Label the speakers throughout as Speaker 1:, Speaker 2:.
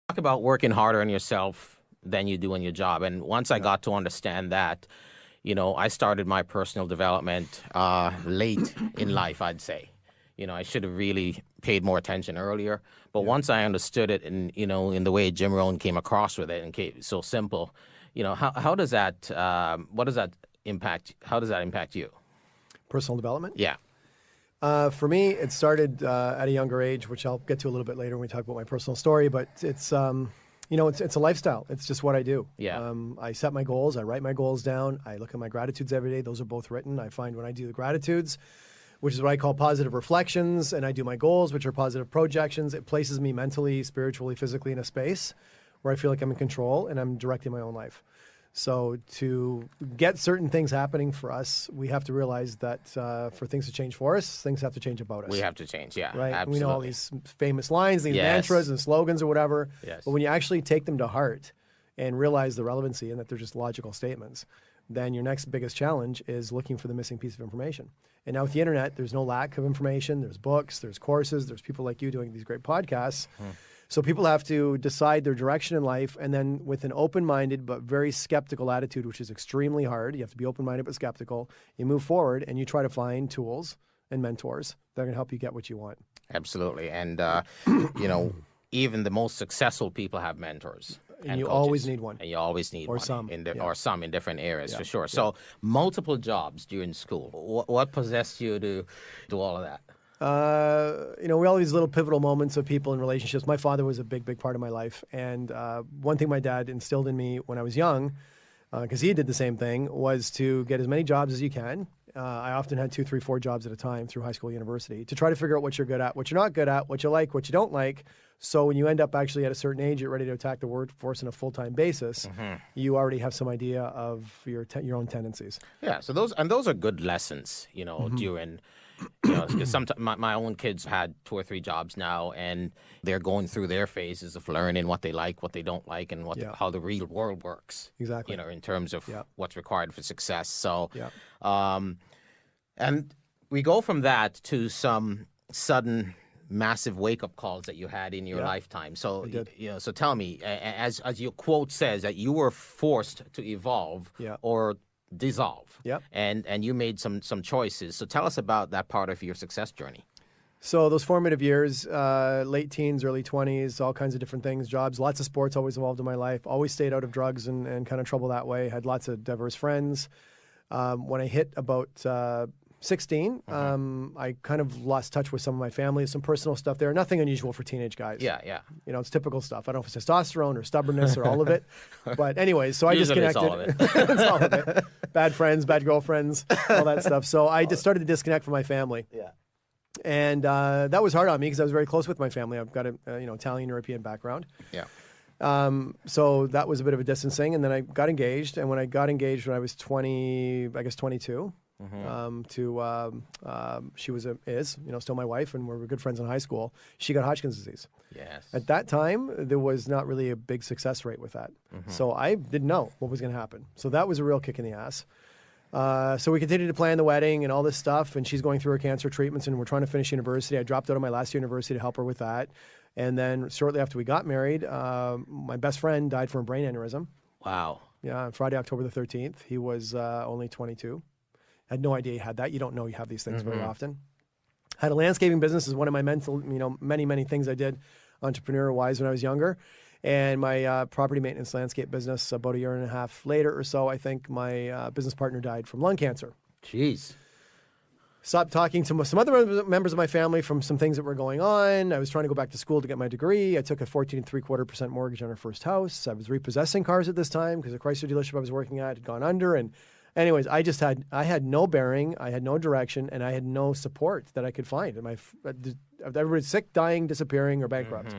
Speaker 1: Talk about working harder on yourself than you do in your job. And once I got to understand that, I started my personal development late in life, I'd say. I should have really paid more attention earlier. But once I understood it and, in the way Jim Rohn came across with it and came so simple, how does that, what does that impact, how does that impact you?
Speaker 2: Personal development?
Speaker 1: Yeah.
Speaker 2: For me, it started at a younger age, which I'll get to a little bit later when we talk about my personal story. But it's, it's a lifestyle. It's just what I do.
Speaker 1: Yeah.
Speaker 2: I set my goals. I write my goals down. I look at my gratitudes every day. Those are both written. I find when I do the gratitudes, which is what I call positive reflections, and I do my goals, which are positive projections, it places me mentally, spiritually, physically in a space where I feel like I'm in control and I'm directing my own life. So to get certain things happening for us, we have to realize that for things to change for us, things have to change about us.
Speaker 1: We have to change, yeah.
Speaker 2: Right?
Speaker 1: Absolutely.
Speaker 2: We know all these famous lines, these
Speaker 1: Yes.
Speaker 2: mantras and slogans or whatever.
Speaker 1: Yes.
Speaker 2: But when you actually take them to heart and realize the relevancy and that they're just logical statements, then your next biggest challenge is looking for the missing piece of information. And now with the internet, there's no lack of information. There's books, there's courses, there's people like you doing these great podcasts. So people have to decide their direction in life, and then with an open-minded but very skeptical attitude, which is extremely hard. You have to be open-minded but skeptical. You move forward and you try to find tools and mentors that are going to help you get what you want.
Speaker 1: Absolutely. And, even the most successful people have mentors.
Speaker 2: And you
Speaker 1: coaches.
Speaker 2: always need one.
Speaker 1: And you always need
Speaker 2: Or
Speaker 1: one.
Speaker 2: some,
Speaker 1: Or some in different areas,
Speaker 2: Yeah,
Speaker 1: for sure. So multiple jobs during school. What possessed you to do all of that?
Speaker 2: We all have these little pivotal moments of people in relationships. My father was a big, big part of my life. And one thing my dad instilled in me when I was young, because he did the same thing, was to get as many jobs as you can. I often had 2, 3, 4 jobs at a time through high school, university, to try to figure out what you're good at, what you're not good at, what you like, what you don't like. So when you end up actually at a certain age, you're ready to attack the workforce on a full-time basis, you already have some idea of your own tendencies.
Speaker 1: Yeah, so those are good lessons, during, because sometimes my own kids had 2 or 3 jobs now, and they're going through their phases of learning what they like, what they don't like, and how the real world works.
Speaker 2: Exactly.
Speaker 1: In terms of what's required for success. So,
Speaker 2: Yeah.
Speaker 1: And we go from that to some sudden massive wake-up calls that you had in your lifetime. So, so tell me, as your quote says, that you were forced to evolve or dissolve.
Speaker 2: Yep.
Speaker 1: And you made some choices. So tell us about that part of your success journey.
Speaker 2: So those formative years, late teens, early 20s, all kinds of different things, jobs, lots of sports always involved in my life, always stayed out of drugs and kind of trouble that way, had lots of diverse friends. When I hit about 16, I kind of lost touch with some of my family, some personal stuff there. Nothing unusual for teenage guys.
Speaker 1: Yeah.
Speaker 2: It's typical stuff. I don't know if it's testosterone or stubbornness or all of it. But anyways, so I
Speaker 1: Usually
Speaker 2: disconnected.
Speaker 1: it's all of it.
Speaker 2: It's all of it. Bad friends, bad girlfriends, all that stuff. So I just started to disconnect from my family.
Speaker 1: Yeah.
Speaker 2: And that was hard on me because I was very close with my family. I've got a Italian European background.
Speaker 1: Yeah.
Speaker 2: So that was a bit of a distancing, and then I got engaged. And when I got engaged when I was 22, she is still my wife, and we were good friends in high school. She got Hodgkin's disease.
Speaker 1: Yes.
Speaker 2: At that time, there was not really a big success rate with that. So I didn't know what was going to happen. So that was a real kick in the ass. So we continued to plan the wedding and all this stuff, and she's going through her cancer treatments, and we're trying to finish university. I dropped out of my last year of university to help her with that. And then shortly after we got married, my best friend died from a brain aneurysm.
Speaker 1: Wow.
Speaker 2: Yeah, on Friday, October the 13th. He was only 22. Had no idea he had that. You don't know you have these things very often. Had a landscaping business as one of my many things I did entrepreneur-wise when I was younger. And my property maintenance landscape business, about a year and a half later or so, I think my business partner died from lung cancer.
Speaker 1: Jeez.
Speaker 2: Stopped talking to some other members of my family from some things that were going on. I was trying to go back to school to get my degree. I took a 14.75% mortgage on our first house. I was repossessing cars at this time because the Chrysler dealership I was working at had gone under. And anyways, I had no bearing, I had no direction, and I had no support that I could find. And everybody's sick, dying, disappearing, or bankrupt.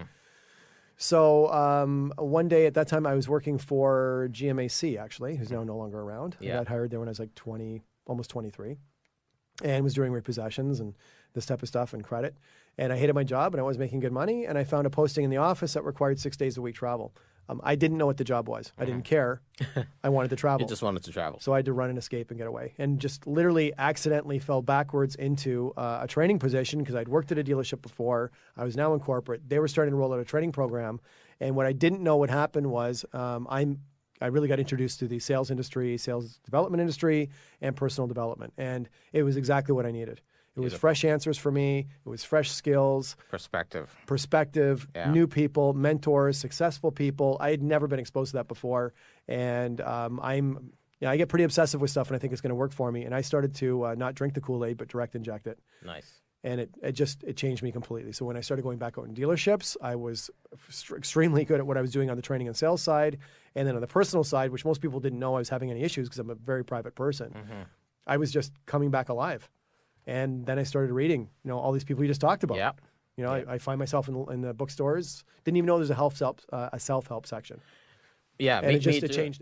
Speaker 2: So one day at that time, I was working for GMAC, actually, who's now no longer around. I got hired there when I was like 20, almost 23. And was doing repossessions and this type of stuff and credit. And I hated my job, and I was making good money. And I found a posting in the office that required 6 days a week travel. I didn't know what the job was. I didn't care. I wanted to travel.
Speaker 1: You just wanted to travel.
Speaker 2: So I had to run and escape and get away. And just literally accidentally fell backwards into a training position because I'd worked at a dealership before. I was now in corporate. They were starting to roll out a training program. And what I didn't know what happened was I really got introduced to the sales industry, sales development industry, and personal development. And it was exactly what I needed. It was fresh answers for me. It was fresh skills. Perspective,
Speaker 1: Yeah.
Speaker 2: new people, mentors, successful people. I had never been exposed to that before. And I get pretty obsessive with stuff, and I think it's going to work for me. And I started to not drink the Kool-Aid, but direct inject it.
Speaker 1: Nice.
Speaker 2: And it changed me completely. So when I started going back out in dealerships, I was extremely good at what I was doing on the training and sales side. And then on the personal side, which most people didn't know I was having any issues because I'm a very private person, I was just coming back alive. And then I started reading, all these people you just talked about.
Speaker 1: Yeah.
Speaker 2: I find myself in the bookstores. Didn't even know there's a self-help section.
Speaker 1: Yeah,
Speaker 2: And it changed.